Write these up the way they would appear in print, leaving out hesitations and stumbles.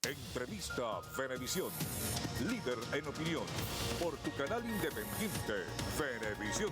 Entrevista Venevisión. Líder en opinión. Por tu canal independiente, Venevisión.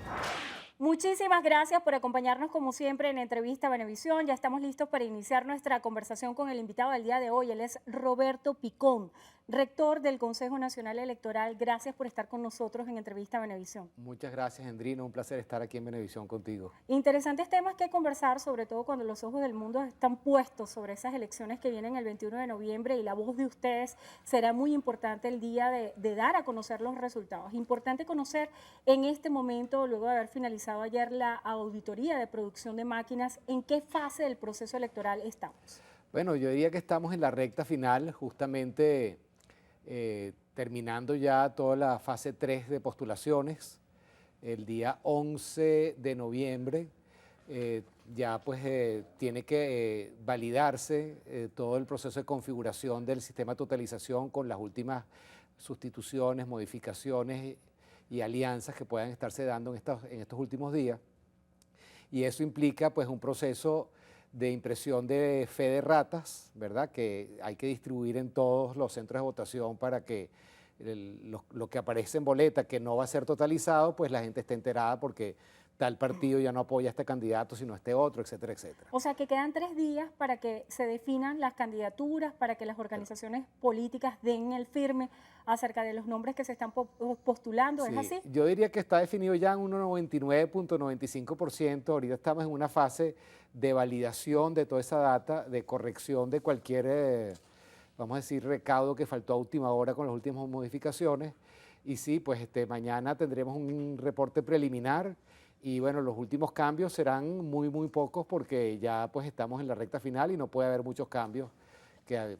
Muchísimas gracias por acompañarnos como siempre en Entrevista Venevisión. Ya estamos listos para iniciar nuestra conversación con el invitado del día de hoy. Él es Roberto Picón, rector del Consejo Nacional Electoral. Gracias por estar con nosotros en Entrevista Venevisión. Muchas gracias, Endrino. Un placer estar aquí en Venevisión contigo. Interesantes temas que conversar, sobre todo cuando los ojos del mundo están puestos sobre esas elecciones que vienen el 21 de noviembre y la voz de ustedes será muy importante el día de dar a conocer los resultados. Importante conocer en este momento, luego de haber finalizado ayer la auditoría de producción de máquinas, en qué fase del proceso electoral estamos. Bueno, yo diría que estamos en la recta final, justamente terminando ya toda la fase 3 de postulaciones. El día 11 de noviembre ya pues tiene que validarse todo el proceso de configuración del sistema de totalización con las últimas sustituciones, modificaciones y alianzas que puedan estarse dando en estos últimos días. Y eso implica pues un proceso de impresión de fe de ratas, ¿verdad? Que hay que distribuir en todos los centros de votación para que lo que aparece en boleta, que no va a ser totalizado, pues la gente esté enterada porque tal partido ya no apoya a este candidato, sino a este otro, etcétera, etcétera. O sea que quedan 3 días para que se definan las candidaturas, para que las organizaciones políticas den el firme acerca de los nombres que se están postulando, ¿es así? Yo diría que está definido ya en un 99.95%. Ahorita estamos en una fase de validación de toda esa data, de corrección de cualquier, vamos a decir, recaudo que faltó a última hora con las últimas modificaciones. Y sí, pues mañana tendremos un reporte preliminar y bueno, los últimos cambios serán muy, muy pocos porque ya pues estamos en la recta final y no puede haber muchos cambios que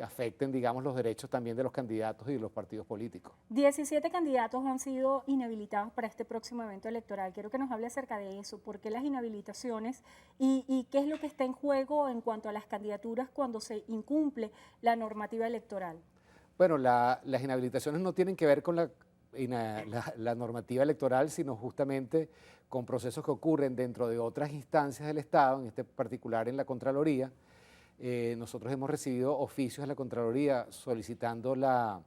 afecten, digamos, los derechos también de los candidatos y de los partidos políticos. 17 candidatos han sido inhabilitados para este próximo evento electoral. Quiero que nos hable acerca de eso, por qué las inhabilitaciones y qué es lo que está en juego en cuanto a las candidaturas cuando se incumple la normativa electoral. Bueno, las inhabilitaciones no tienen que ver con la normativa electoral, sino justamente con procesos que ocurren dentro de otras instancias del Estado, en este particular en la Contraloría. Nosotros hemos recibido oficios de la Contraloría solicitando la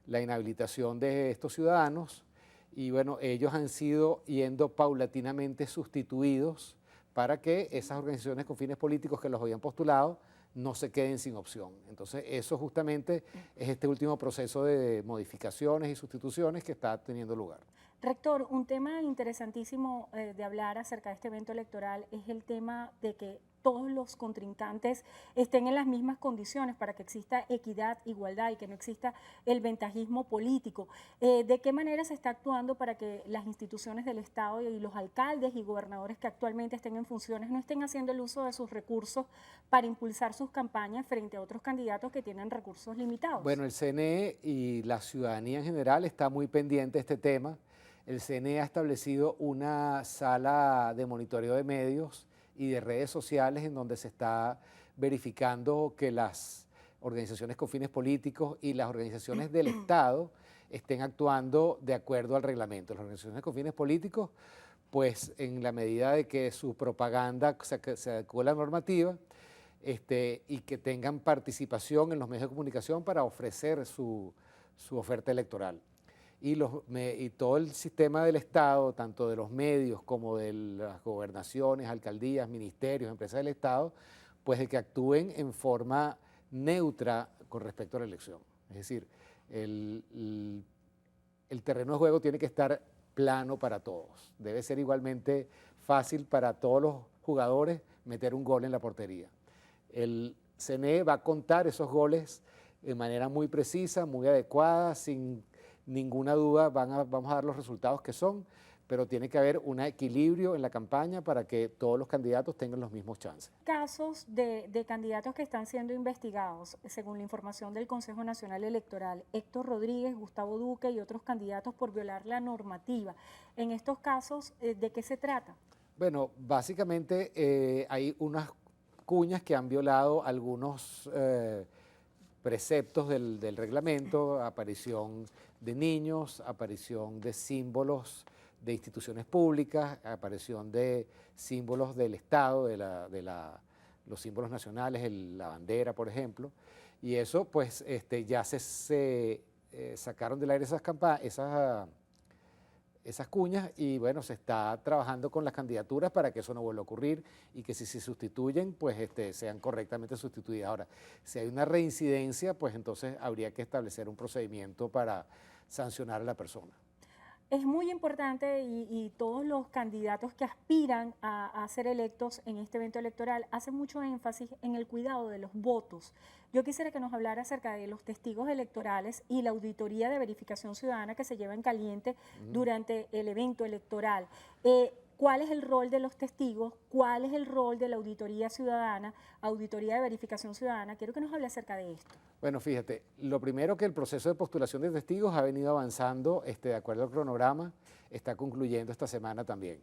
inhabilitación de estos ciudadanos y bueno, ellos han sido yendo paulatinamente sustituidos para que esas organizaciones con fines políticos que los habían postulado no se queden sin opción. Entonces, eso justamente es este último proceso de modificaciones y sustituciones que está teniendo lugar. Rector, un tema interesantísimo de hablar acerca de este evento electoral es el tema de que todos los contrincantes estén en las mismas condiciones para que exista equidad, igualdad y que no exista el ventajismo político. ¿De qué manera se está actuando para que las instituciones del Estado y los alcaldes y gobernadores que actualmente estén en funciones no estén haciendo el uso de sus recursos para impulsar sus campañas frente a otros candidatos que tienen recursos limitados? Bueno, el CNE y la ciudadanía en general está muy pendiente de este tema. El CNE ha establecido una sala de monitoreo de medios y de redes sociales en donde se está verificando que las organizaciones con fines políticos y las organizaciones del Estado estén actuando de acuerdo al reglamento. Las organizaciones con fines políticos, pues en la medida de que su propaganda se adecue a la normativa y que tengan participación en los medios de comunicación para ofrecer su oferta electoral. Y todo el sistema del Estado, tanto de los medios como de las gobernaciones, alcaldías, ministerios, empresas del Estado, pues de que actúen en forma neutra con respecto a la elección. Es decir, el terreno de juego tiene que estar plano para todos. Debe ser igualmente fácil para todos los jugadores meter un gol en la portería. El CNE va a contar esos goles de manera muy precisa, muy adecuada, sin ninguna duda vamos a dar los resultados que son, pero tiene que haber un equilibrio en la campaña para que todos los candidatos tengan los mismos chances. Casos de candidatos que están siendo investigados, según la información del Consejo Nacional Electoral, Héctor Rodríguez, Gustavo Duque y otros candidatos por violar la normativa. En estos casos, ¿de qué se trata? Bueno, básicamente hay unas cuñas que han violado algunos preceptos del reglamento, aparición de niños, aparición de símbolos de instituciones públicas, aparición de símbolos del Estado, los símbolos nacionales, la bandera, por ejemplo, Y eso, pues, ya se sacaron del aire esas cuñas y bueno, se está trabajando con las candidaturas para que eso no vuelva a ocurrir y que si se sustituyen, pues sean correctamente sustituidas. Ahora, si hay una reincidencia, pues entonces habría que establecer un procedimiento para sancionar a la persona. Es muy importante y todos los candidatos que aspiran a ser electos en este evento electoral hacen mucho énfasis en el cuidado de los votos. Yo quisiera que nos hablara acerca de los testigos electorales y la auditoría de verificación ciudadana que se lleva en caliente durante el evento electoral. ¿Cuál es el rol de los testigos? ¿Cuál es el rol de la auditoría ciudadana, auditoría de verificación ciudadana? Quiero que nos hable acerca de esto. Bueno, fíjate, lo primero que el proceso de postulación de testigos ha venido avanzando de acuerdo al cronograma, está concluyendo esta semana también.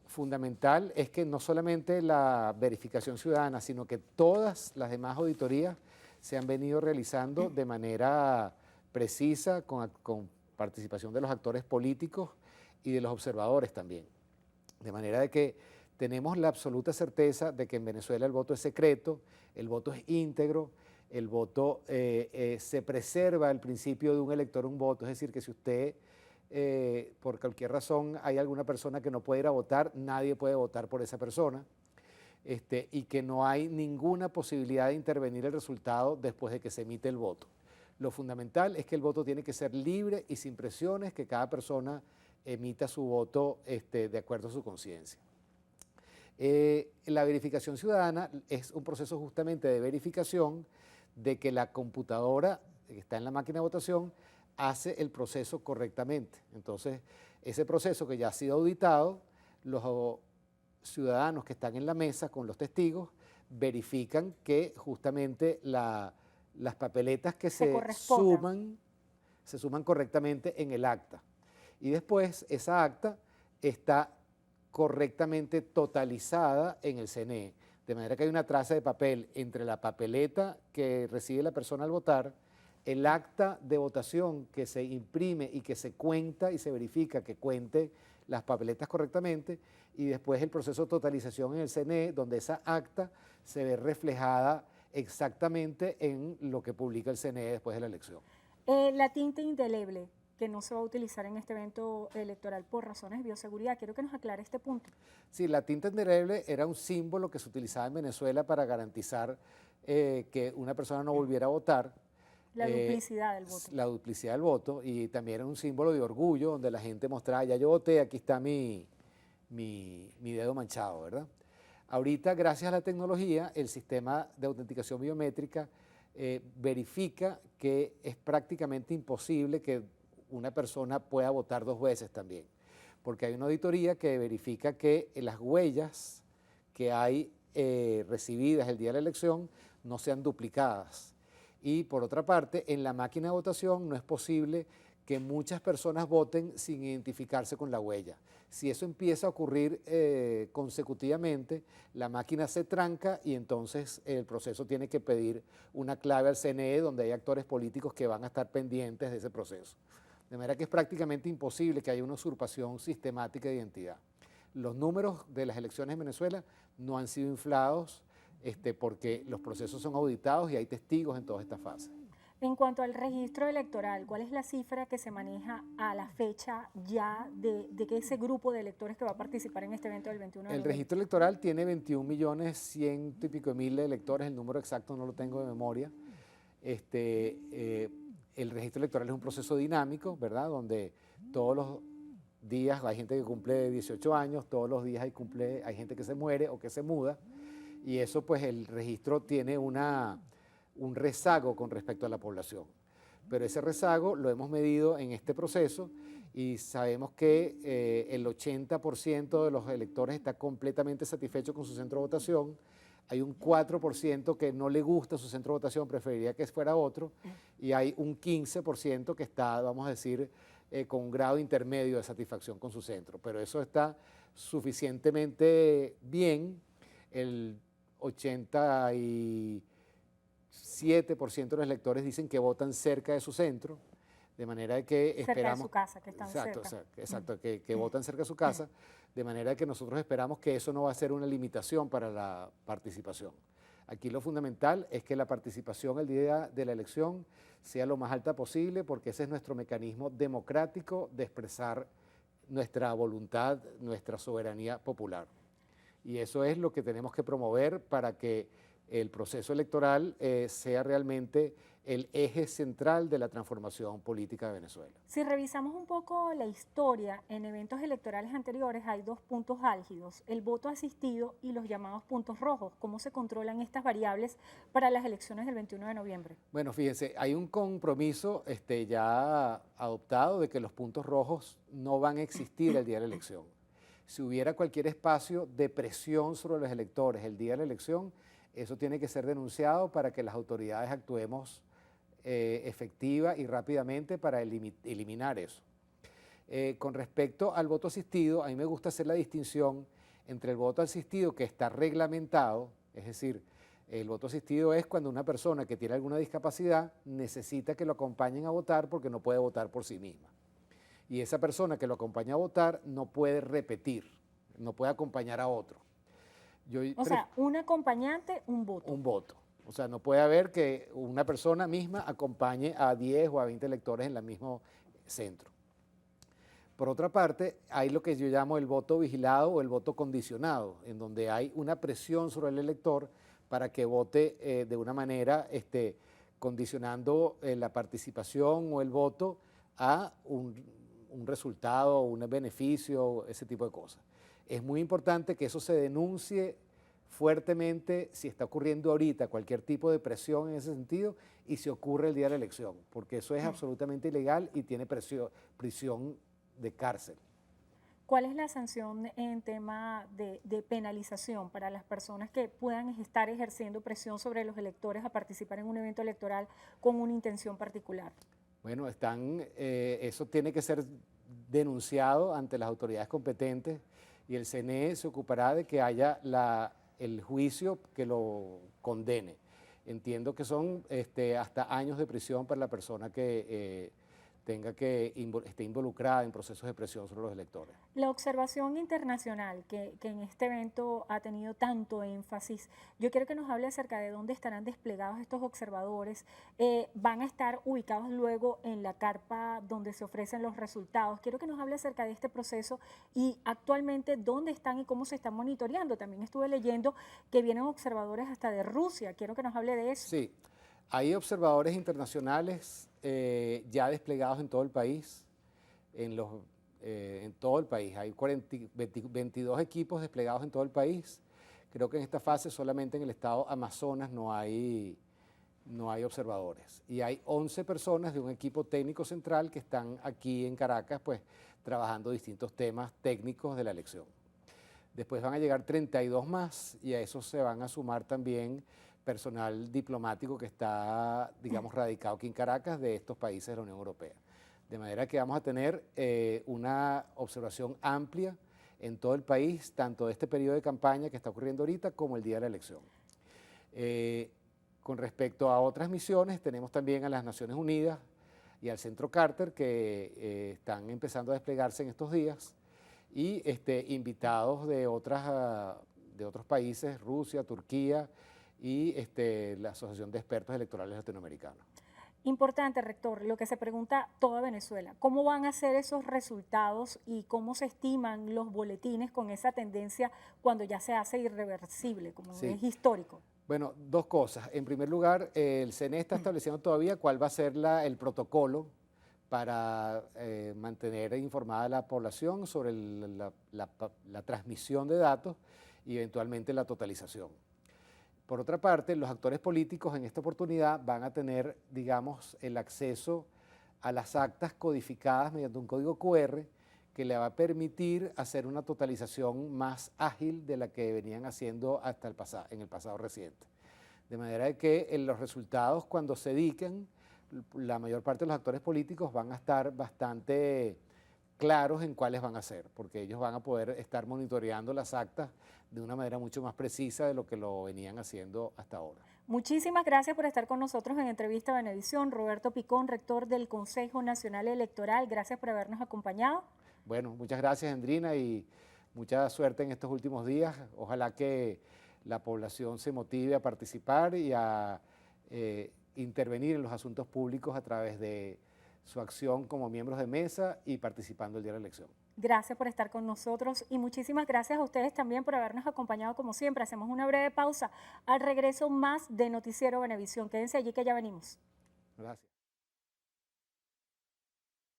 Fundamental es que no solamente la verificación ciudadana, sino que todas las demás auditorías se han venido realizando de manera precisa, con participación de los actores políticos y de los observadores también. De manera de que tenemos la absoluta certeza de que en Venezuela el voto es secreto, el voto es íntegro, el voto se preserva el principio de un elector, un voto, es decir, que si usted por cualquier razón hay alguna persona que no puede ir a votar, nadie puede votar por esa persona, y que no hay ninguna posibilidad de intervenir el resultado después de que se emite el voto. Lo fundamental es que el voto tiene que ser libre y sin presiones, que cada persona emita su voto de acuerdo a su conciencia. La verificación ciudadana es un proceso justamente de verificación de que la computadora que está en la máquina de votación hace el proceso correctamente. Entonces, ese proceso que ya ha sido auditado, los ciudadanos que están en la mesa con los testigos verifican que justamente las papeletas que se suman correctamente en el acta. Y después esa acta está correctamente totalizada en el CNE, de manera que hay una traza de papel entre la papeleta que recibe la persona al votar, el acta de votación que se imprime y que se cuenta y se verifica que cuente las papeletas correctamente, y después el proceso de totalización en el CNE, donde esa acta se ve reflejada exactamente en lo que publica el CNE después de la elección. La tinta indeleble, que no se va a utilizar en este evento electoral por razones de bioseguridad. Quiero que nos aclare este punto. Sí, la tinta indeleble era un símbolo que se utilizaba en Venezuela para garantizar que una persona no volviera a votar. La duplicidad del voto. La duplicidad del voto, y también era un símbolo de orgullo donde la gente mostraba, ya yo voté, aquí está mi dedo manchado, ¿verdad? Ahorita, gracias a la tecnología, el sistema de autenticación biométrica verifica que es prácticamente imposible que una persona pueda votar dos veces también, porque hay una auditoría que verifica que las huellas que hay recibidas el día de la elección no sean duplicadas. Y por otra parte, en la máquina de votación no es posible que muchas personas voten sin identificarse con la huella. Si eso empieza a ocurrir consecutivamente, la máquina se tranca y entonces el proceso tiene que pedir una clave al CNE, donde hay actores políticos que van a estar pendientes de ese proceso. De manera que es prácticamente imposible que haya una usurpación sistemática de identidad. Los números de las elecciones en Venezuela no han sido inflados, porque los procesos son auditados y hay testigos en toda esta fase. En cuanto al registro electoral, ¿cuál es la cifra que se maneja a la fecha ya de que ese grupo de electores que va a participar en este evento del 21 de noviembre? El registro electoral tiene 21.100.000 y pico de electores, el número exacto no lo tengo de memoria. El registro electoral es un proceso dinámico, ¿verdad? Donde todos los días hay gente que cumple 18 años, todos los días hay gente que se muere o que se muda, y eso, pues, el registro tiene un rezago con respecto a la población. Pero ese rezago lo hemos medido en este proceso y sabemos que el 80% de los electores está completamente satisfecho con su centro de votación. Hay un 4% que no le gusta su centro de votación, preferiría que fuera otro, y hay un 15% que está, vamos a decir, con un grado intermedio de satisfacción con su centro. Pero eso está suficientemente bien. El 87% de los electores dicen que votan cerca de su centro, de manera que esperamos... Cerca de su casa, que están cerca. Exacto, que votan cerca de su casa, de manera que nosotros esperamos que eso no va a ser una limitación para la participación. Aquí lo fundamental es que la participación el día de la elección sea lo más alta posible, porque ese es nuestro mecanismo democrático de expresar nuestra voluntad, nuestra soberanía popular. Y eso es lo que tenemos que promover para que el proceso electoral sea realmente el eje central de la transformación política de Venezuela. Si revisamos un poco la historia, en eventos electorales anteriores hay dos puntos álgidos, el voto asistido y los llamados puntos rojos. ¿Cómo se controlan estas variables para las elecciones del 21 de noviembre? Bueno, fíjense, hay un compromiso ya adoptado de que los puntos rojos no van a existir el día de la elección. Si hubiera cualquier espacio de presión sobre los electores el día de la elección, eso tiene que ser denunciado para que las autoridades actuemos efectiva y rápidamente para eliminar eso. Con respecto al voto asistido, a mí me gusta hacer la distinción entre el voto asistido que está reglamentado, es decir, el voto asistido es cuando una persona que tiene alguna discapacidad necesita que lo acompañen a votar porque no puede votar por sí misma. Y esa persona que lo acompaña a votar no puede repetir, no puede acompañar a otro. O sea, un acompañante, un voto. Un voto. O sea, no puede haber que una persona misma acompañe a 10 o a 20 electores en el mismo centro. Por otra parte, hay lo que yo llamo el voto vigilado o el voto condicionado, en donde hay una presión sobre el elector para que vote de una manera condicionando la participación o el voto a un resultado, un beneficio, ese tipo de cosas. Es muy importante que eso se denuncie fuertemente si está ocurriendo ahorita cualquier tipo de presión en ese sentido y si ocurre el día de la elección, porque eso es absolutamente ilegal y tiene prisión de cárcel. ¿Cuál es la sanción en tema de penalización para las personas que puedan estar ejerciendo presión sobre los electores a participar en un evento electoral con una intención particular? Bueno, eso tiene que ser denunciado ante las autoridades competentes y el CNE se ocupará de que haya el juicio que lo condene. Entiendo que son hasta años de prisión para la persona que esté involucrada en procesos de presión sobre los electores. La observación internacional que en este evento ha tenido tanto énfasis, yo quiero que nos hable acerca de dónde estarán desplegados estos observadores, van a estar ubicados luego en la carpa donde se ofrecen los resultados. Quiero que nos hable acerca de este proceso y actualmente dónde están y cómo se están monitoreando. También estuve leyendo que vienen observadores hasta de Rusia, quiero que nos hable de eso. Sí, hay observadores internacionales ya desplegados en todo el país, en todo el país. Hay 22 equipos desplegados en todo el país. Creo que en esta fase solamente en el estado Amazonas no hay observadores. Y hay 11 personas de un equipo técnico central que están aquí en Caracas, pues, trabajando distintos temas técnicos de la elección. Después van a llegar 32 más y a eso se van a sumar también personal diplomático que está, digamos, radicado aquí en Caracas de estos países de la Unión Europea. De manera que vamos a tener una observación amplia en todo el país, tanto de este periodo de campaña que está ocurriendo ahorita como el día de la elección. Con respecto a otras misiones, tenemos también a las Naciones Unidas y al Centro Carter que están empezando a desplegarse en estos días y invitados de otros países, Rusia, Turquía, y la Asociación de Expertos Electorales Latinoamericanos. Importante, rector, lo que se pregunta toda Venezuela, ¿cómo van a ser esos resultados y cómo se estiman los boletines con esa tendencia cuando ya se hace irreversible, como es histórico? Bueno, dos cosas. En primer lugar, el CNE está estableciendo todavía cuál va a ser el protocolo para mantener informada a la población sobre la transmisión de datos y eventualmente la totalización. Por otra parte, los actores políticos en esta oportunidad van a tener, digamos, el acceso a las actas codificadas mediante un código QR que le va a permitir hacer una totalización más ágil de la que venían haciendo en el pasado reciente. De manera que los resultados, cuando se diquen, la mayor parte de los actores políticos van a estar bastante claros en cuáles van a ser, porque ellos van a poder estar monitoreando las actas de una manera mucho más precisa de lo que lo venían haciendo hasta ahora. Muchísimas gracias por estar con nosotros en Entrevista Venevisión. Roberto Picón, rector del Consejo Nacional Electoral, gracias por habernos acompañado. Bueno, muchas gracias, Andrina, y mucha suerte en estos últimos días. Ojalá que la población se motive a participar y a intervenir en los asuntos públicos a través de su acción como miembros de mesa y participando el día de la elección. Gracias por estar con nosotros y muchísimas gracias a ustedes también por habernos acompañado como siempre. Hacemos una breve pausa. Al regreso más de Noticiero Venevisión. Quédense allí que ya venimos. Gracias.